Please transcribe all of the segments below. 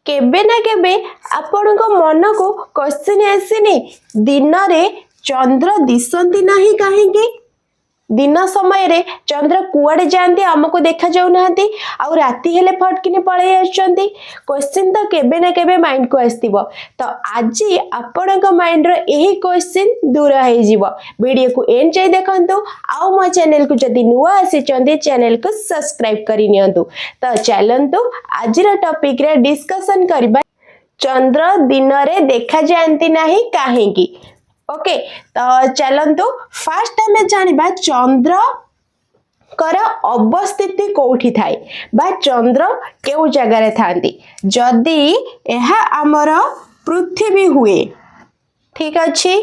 केबे ना केबे आपण मन को क्वेश्चन आसीनी दिन रे चंद्र दिसंती नहीं कहीं दिन समय रे चंद्र कुआडे जाती आमको देखा जाऊ ना आउ राति हेले फटकिनी पळै आछंती क्वेश्चन तो केबे ना केबे माइंड को आस्तिबो तो आज आपण माइंड रो एही क्वेश्चन दूर हो जीवो वीडियो को एंड जाय देखंतु आउ मो चैनल को जदी नुवा आसीचंती चैनल को सब्सक्राइब करि नियंतु तो चलंतु आज रो टॉपिक रे डिस्कशन करबा चंद्र दिन रे देखा जाती नहीं काहेकि ओके तो चलंतु फास्ट हमें जानिबा चंद्र कर अवस्थिति कोठी थाए बा चंद्र केउ जगह रे थांती जदी एहा हमर पृथ्वी हुए ठीक अछि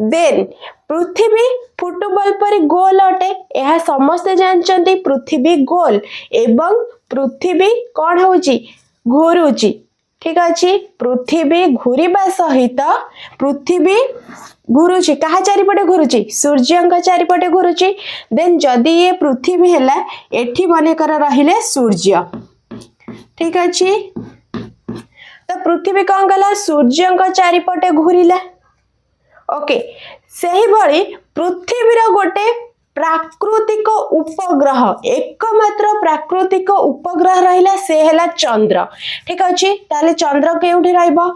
देन पृथ्वी फुटबॉल पर गोल अटे एहा समस्त जानचंती पृथ्वी गोल एवं पृथ्वी कोन होची घुरुची ठीक अछि पृथ्वी घुरिबा सहित पृथ्वी घुरुची कहा चारिपटे घुरुची सूर्यंक चारिपटे घुरुची देन जदी ये पृथ्वी हैला एठी मने कर रहिले सूर्य ठीक अछि तो पृथ्वी कौन गला सूर्यंक चारिपटे घुरिला ओके सही भली पृथ्वीर गोटे प्राकृतिक उपग्रह एकमात्र प्राकृतिक उपग्रह रहिला से हैला चंद्र ठीक अछि ताले चंद्र केउठी रहइबो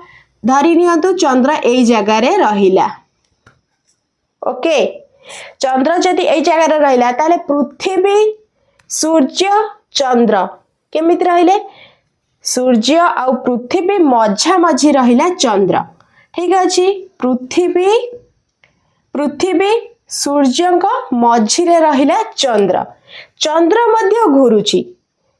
धरि नियंतु चंद्र एई जगह रे रहिला ओके चंद्र जदि एई जगह रे रहिला ताले पृथ्वी सूर्य चंद्र केमिति रहिले सूर्य आ पृथ्वी मझा मझी रहिला चंद्र ठीक अछि पृथ्वी सूर्यंक मझिरे रहिला चंद्र चंद्र मध्य घुरुची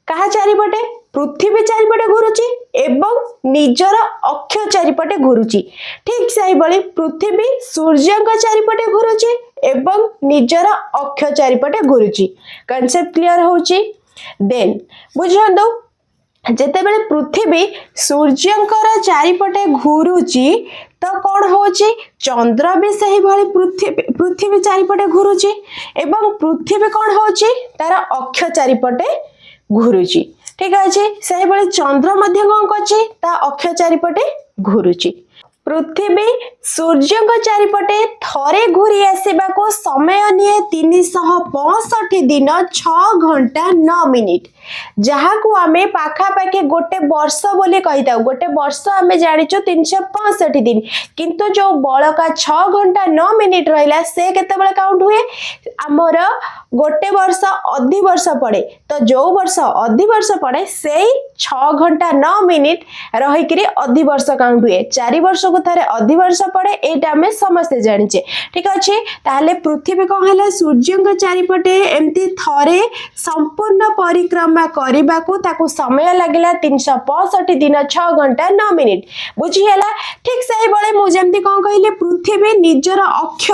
कहा चारिपटे पृथ्वी चारिपटे घुरुची एवं निजर अक्ष चारिपटे घुरुची ठीक सही बली पृथ्वी सूर्यंक चारिपटे घुरुची एवं निजर अक्ष चारिपटे घुरुची कांसेप्ट क्लियर होची देन बुझंदो जेते बेले पृथ्वी सूर्यंकर चारिपटे घुरुची तो कौन होची चंद्र भी सही भली पृथ्वी चारिपटे घुरुची एवं पृथ्वी कौन होची तार अक्ष चारिपटे घुरुची ठीक अछि सही भली चंद्र मध्य कौन करची ता अक्ष चारिपटे घुरुची पृथ्वी सूर्यंक चारिपटे थरे घुरी आसीबा को समय निये 365 दिन 6 घंटा 9 मिनिट जहाँ को आमे पाखा पाखे गोटे वर्ष बोली कहिताउ गोटे वर्ष आमे जानिचो 365 दिन किंतु जो बळका 6 घंटा 9 मिनिट रहिला से केते बेले काउंट हुए हमर गोटे वर्ष अधि वर्ष पड़े तो जो वर्ष अधि वर्ष पड़े से 6 घंटा 9 मिनिट रही करी अधि वर्ष काउंट हुए 4 वर्ष को थारे अधि वर्ष पड़े एटा हमें समझते जानिचे ठीक अछि ताले पृथ्वी को हला सूर्यंक चारिपटे एम्ति थरे संपूर्ण परिक्रमा करिबा को ताको समय लागिला 365 दिन 6 घंटा 9 मिनिट बुझी हला ठीक सही बळे मु जेम्ति कोन कहिले पृथ्वी निजर अक्ष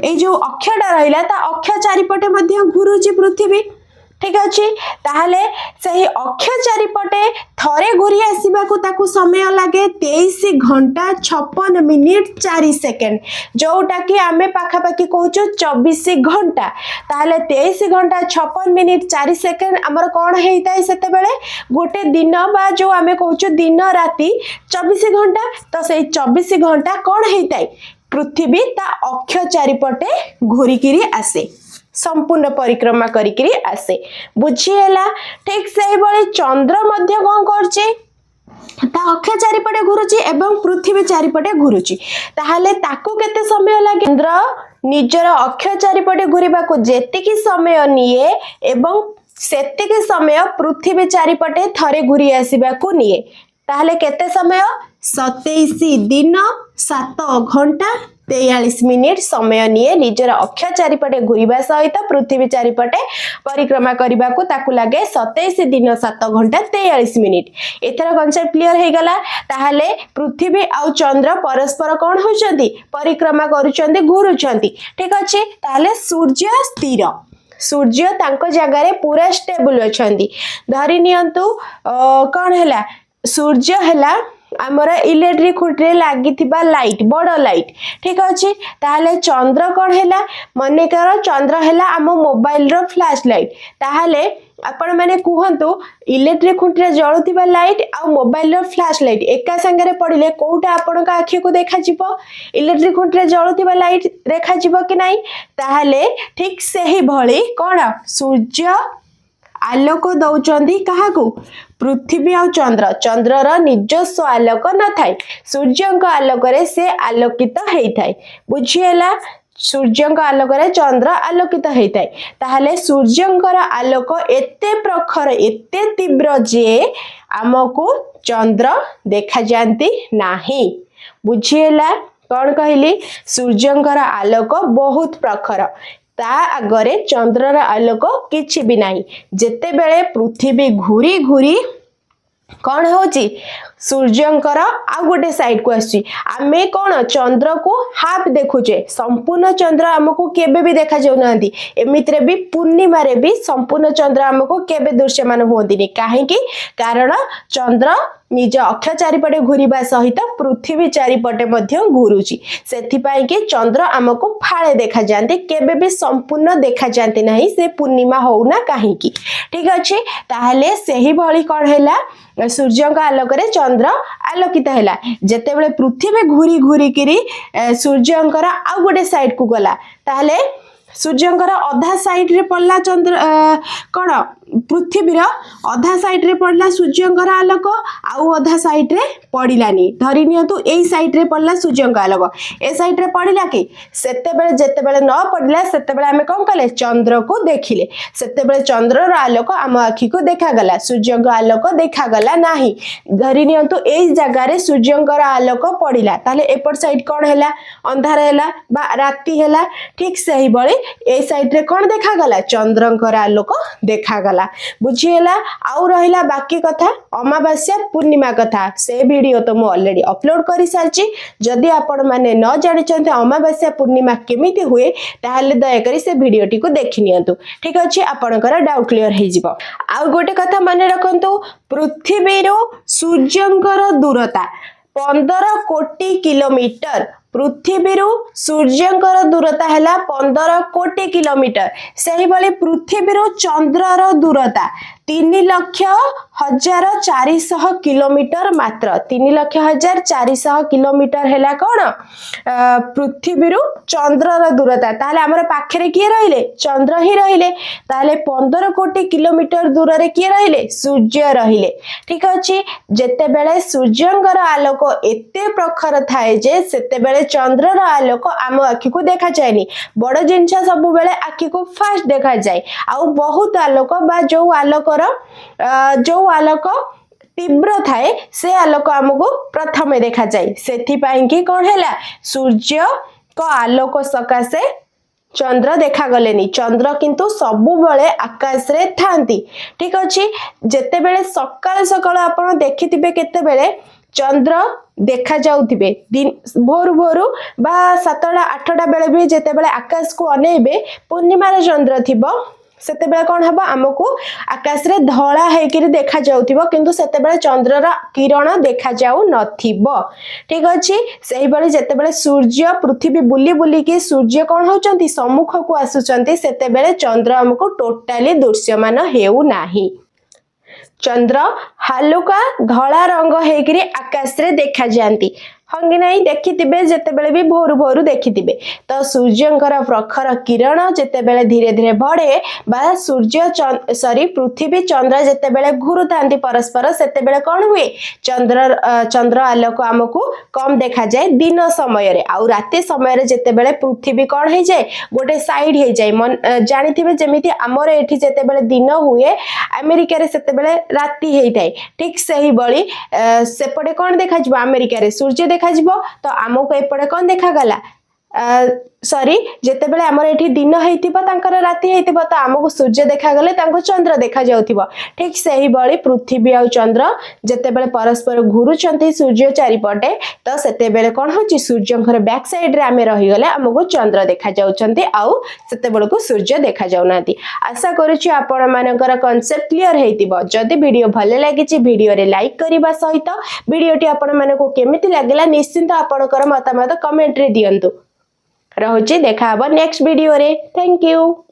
ए जो अक्षटा रहिला ता अक्ष चारिपटे मध्य घुरुची पृथ्वी ठीक अछि ताहले सही अक्ष चारिपटे थरे घुरी आसीबा को ताको समय लागे 23 घंटा 56 मिनिट 4 सेकंड जोटा कि आमे पाखा पाखी कहूचो 24 घंटा ताहले 23 घंटा 56 मिनिट 4 सेकंड हमर कोन हेइताय सेते बेले गोटे दिन बा जो आमे कहूचो दिन राति 24 घंटा तो सही 24 घंटा कोन हेइताय पृथ्वी ता अक्ष चारिपटे घुरी किरी आसे संपूर्ण परिक्रमा करिकरी आसे बुझीला ठीक सही बळे चंद्र मध्य कोन करचे ता अक्ष चारिपटे घुरुची एवं पृथ्वी चारिपटे घुरुची ताहाले ताको केते समय लागे चंद्र निजर अक्ष चारिपटे घुरिबा को जेतिकी समय निये एवं सेतिकी समय पृथ्वी चारिपटे थरे घुरी आसीबा को निये ताहाले केते समय 27 दिन 7 घंटा 43 मिनिट समय निये निजर अक्ष चारिपटे घुरिबा सहित पृथ्वी चारिपटे परिक्रमा करिबा को ताकु लागे 27 दिन 7 घंटा 43 मिनिट एथरा कांसेप्ट क्लियर हे गला ताहाले पृथ्वी आ चंद्र परस्पर कोन होचंती परिक्रमा करूचंती घुरुचंती ठीक अछि ताहाले सूर्य स्थिर सूर्य तांको जगह रे पूरा स्टेबल अछंती धरि नियंतु कोन हैला सूर्य हैला आमर इलेक्ट्रिक खुंटे लगी लाइट बड़ लाइट ठीक अच्छे ताहले चंद्र कौन है मन कर चंद्र है आम मोबाइल रो फ्लैश लाइट ताहले आपण माने कहतु इलेक्ट्रिक खुंटी जलुवा लाइट आ मोबाइल फ्लैश लाइट एका संगे पड़े कोटा आपण आखि को देखा इलेक्ट्रिक खुंटी जलुवा लाइट देखा कि नहीं ताहले ठीक सही भली कौन सूर्य आलोक दौरान क्या पृथ्वी आ चंद्र चंद्रर निजस्व आलोक न थाए सूर्य आलोक से आलोकित होता है बुझीगला सूर्य आलोक चंद्र आलोकित होता है ताहले सूर्यंकर आलोक एते प्रखर एते तीव्र जे आमको चंद्र देखा जाती नहीं बुझीगला कौन कहली सूर्यंकर आलोक बहुत प्रखर ता आगरे चंद्रर आलोक किछि भी नहीं जेते बेले पृथ्वी घूरी घूरी कौन होची सूर्यंकर आ गोटे साइड को आसी आमे कौन चंद्र को हाफ देखुचे संपूर्ण चंद्र आमको केबे भी देखा जाउ नांती एमित्रे भी पूर्णिमा रे भी संपूर्ण चंद्र आमको केबे दृश्यमान होंदिनी काहे कि कारण चंद्र निज अक्ष चारिपटे घूरिबा सहित पृथ्वी चारिपटे मध्य घूरुची सेथिपाई कि चंद्र आमको फाळे देखा जाते केबे भी संपूर्ण देखा जाते नहीं से पूर्णिमा होउना काहे कि ठीक अछि ताहले सेही भली कोन हैला सूर्य का आलोक रे चंद्र आलोकित हैला जेते बेले पृथ्वी घूरी घूरी करी सूर्यंकर आ गोटे साइड को गला ताहले सूर्यंकर अधा साइड रे पड़ला चंद्र कौन पृथ्वीर अधा साइड रे पड़ला सूर्यंकर आलोक आउ अधा साइड रे पड़िलानी धरी नियंतु एई साइड रे पड़ला सूर्यंकर आलोक ए साइड रे पड़िला कि सेते बेले जेते बेले न पड़िला सेते बेले हमें कोन कले चंद्र को देखिले सेते बेले चंद्रर आलोक आम आखि को देखा गला सूर्यंकर आलोक देखा गला नाही धरी नियंतु एई जगह रे सूर्यंकर आलोक पड़िला ताले एपट साइड कोन हैला अंधार हैला बा राती हैला ठीक सही बळे ए साइड रे कोन देखा गला चंद्रंकर आलोक देखा गला बुझीगला आउ रहिला बाकी कथा अमावास्या पूर्णिमा कथा से वीडियो तो मु ऑलरेडी अपलोड करि सारची जदि आपण माने न जानि चंते अमावास्या पूर्णिमा केमिति हुए ताहले दया करी से वीडियोटी को देखि नियंतु ठीक अछि आपनकर डाउट क्लियर हे जिवो आउ गोटे कथा माने रखंतु पृथ्वी रो सूर्यंकर दूरता 15 कोटी किलोमीटर पृथ्वी सूर्यंकर दूरता है 15 कोटी किलोमीटर से भाई पृथ्वी चंद्रर दूरता 3,04,000 किलोमीटर मात्र 3,04,000 किलोमीटर है कौन पृथ्वी चंद्रर दूरता ताहले हमर पाखरे किए रहिले चंद्र ही रहिले ताहले 15 कोटी किलोमीटर दूर रे किए रहिले सूर्य रहिले ठीक अछि जेते बेले सूर्यंकर आलोक एते प्रखर थाए जे सेते बेले चंद्रर आलोक आम आखि को देखा जाएनी बड़ जिनस सब बेले आखि को फास्ट देखा जाए आउ बहुत आलोक बा जो आलोक तीव्र थाए से आलोक आमको प्रथम देखा जाए सेथिपाई कि कौन हैला सूर्य को आलोक सकाशे चंद्र देखा गलेनी चंद्र किंतु सबु बेले आकाश रे थांती ठीक अछि जेते बेले सकाळ सकाळ आपण देखिथिबे केते बेले चंद्र देखा जाउथिबे दिन भोर भोरु बा 7टा 8टा बेले भी जेते बेले आकाश को अनेबे पूर्णिमा रे चंद्र थिबो सेते बेले कोन हबो हमकु आकाश रे धळा हेकिरि देखा जाउथिबो किंतु सेते बेले चंद्रर किरण देखा जाउ नथिबो ठीक अछि सेही बेले जेते बेले सूर्य पृथ्वी बुली बुली के सूर्य कोन होचंती सम्मुख को आसुचंती सेते बेले चंद्र हमकु टोटली दृश्यमान हेउ नाही चंद्र हालुका धला रंग हेकिरि आकाश रे देखा जांती हंगी नहीं देखिथिबे जेते बेले भी भोर भोर देखिथिबे तो सूर्यंकर प्रखर किरण जेते बेले धीरे धीरे बढ़े बा सूर्य सॉरी पृथ्वी चंद्र जेते बेले घुरु थांती परस्पर सेते बेले कोन हुए चंद्र आलोक हमकु कम देखा जाए दिन समय रे आउ राति समय रे जेते बेले पृथ्वी कोन हे जाए गोटे साइड हे जाए जानिथिबे जेमिति हमर एठी जेते बेले दिन हुए अमेरिका रे सेते बेले राति हेई थाए ठीक सही बळी सेपटे कोन देखा जबो अमेरिका रे सूर्य देखा जिवो तो आमको एपटे कोन देखा गला सॉरी जेते बेले हमर एठी दिन हेतिबो तांकर राति हेतिबो तो आमको सूर्य देखा गले तांको चंद्र देखा जाउथिबो ठीक सही बळी पृथ्वी आ चंद्र जेते बेले परस्पर घुरुचंती सूर्य चारिपटे तो सेते बेले कोन होची सूर्यंकर बैक साइड रे आमे रहि गले आमको चंद्र देखा जाउचंती आउ सेते बेले को सूर्य देखा जाउनाती आशा करूची आपण मानकर कांसेप्ट क्लियर हेतिबो जदी वीडियो भले लागिची वीडियो रे लाइक करिबा सहित वीडियोटी आपण मानको केमिति लागला निश्चिंत आपणकर मतामत कमेंट रे दियंतु रहुची देखा हबो नेक्स्ट वीडियो रे थैंक यू।